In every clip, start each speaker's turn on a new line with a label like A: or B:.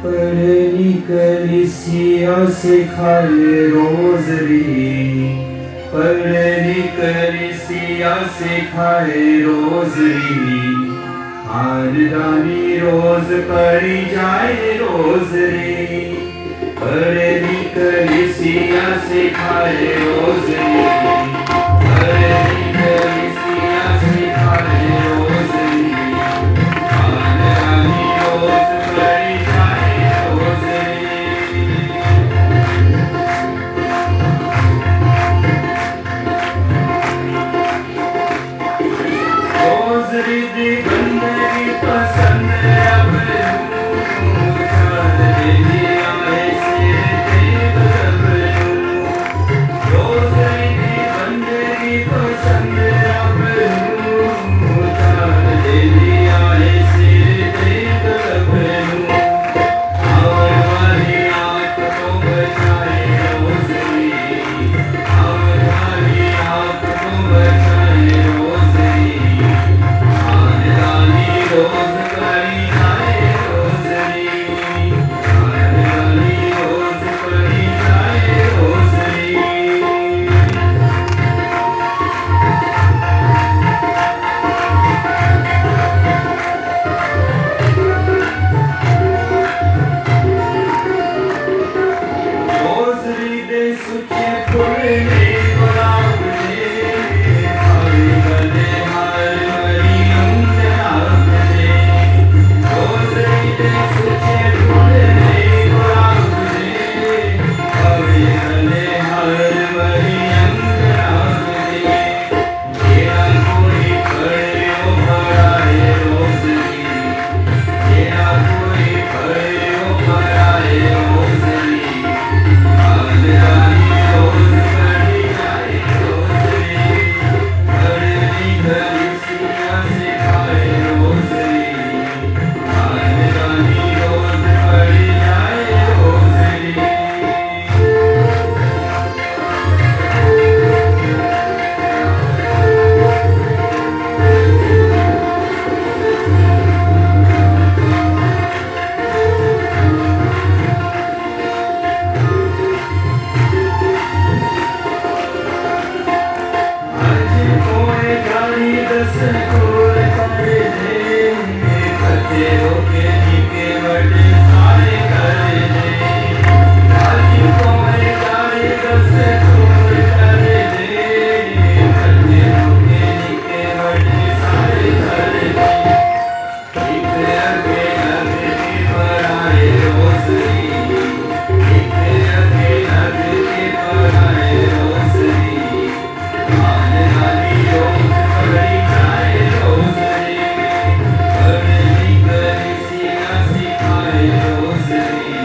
A: पढ़नी कलिसिया से खाए रोजरी, पढ़नी कलिसिया से खाए रोजरी, खानदानी रोज पढ़ी जाए रोजरी, पढ़नी कलिसिया से खाए रोजरी, पढ़नी कलिसिया से खाए रोजरी, खानदानी रोज पढ़ी जाए रोजरी। रोजरी दी बंदगी पसंद अब यूं कर लिया ऐसे देव रब यूं। रोजरी दी बंदगी पसंद अब यूं कर लिया ऐसे देव रब यूं। और वाली आँख को बचाए रोजरी, और वाली आँख को बचाए रोजरी, खानदानी रोज पढ़ी जाए रोजरी, खानदानी रोज पढ़ी जाए रोजरी। रोजरी दे सुचे फुलने गुलाब दे, हर गले हर मरी अंगनाब दे। रोजरी दे सुचे फुलने गुलाब दे, हर गले हर मरी अंगनाब दे। तेरा कोई पढ़े ओ पढ़ाए रोजरी, तेरा कोई पढ़े ओ पढ़ाए रोजरी, खानदानी रोज पढ़ी जाए रोजरी, पढ़नी कलिसिया से खाए रोजरी, खानदानी रोज पढ़ी जाए रोजरी। आज कोई गाली दस कोर कर दे, कते होके निके बड़े सारे कर दे। आज कोई गाली दस कोर कर दे, कते होके निके बड़े सारे कर दे। एक अगे अगे के पढ़ाए रोजरी, एक अगे अगे के पढ़ाए रोजरी, खानदानी रोज पढ़ी जाए रोजरी, पढ़नी कलिसिया से खाए रोजरी,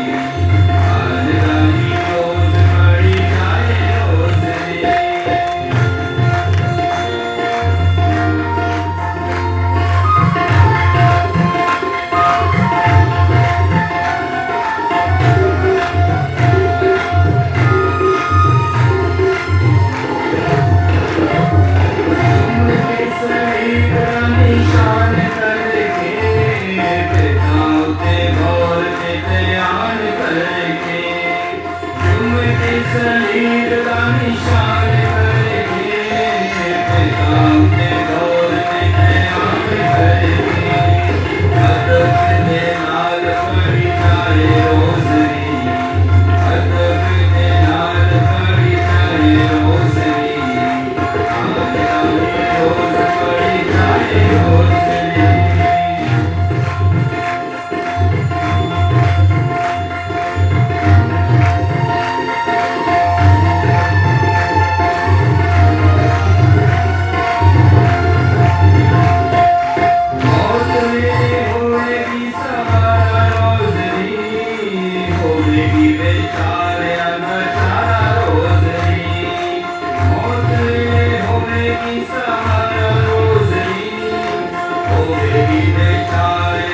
A: खानदानी रोज पढ़ी जाए रोजरी। उनके शरीर का निशान करके, पिताओं के गौर के ध्यान करके। उनके शरीर का निशान करके, पिताओं के गौर के ध्यान करके। अदब के नाल पढ़ी जाए रोजरी, अदब के नाल पढ़ी जाए रोजरी, खानदानी रोज पढ़ी जाए रोजरी। मौत में होएगी सहारा रोजरी, होएगी बेचारे अनचारा रोजरी। मौत में होएगी सहारा रोजरी, होएगी बेचारे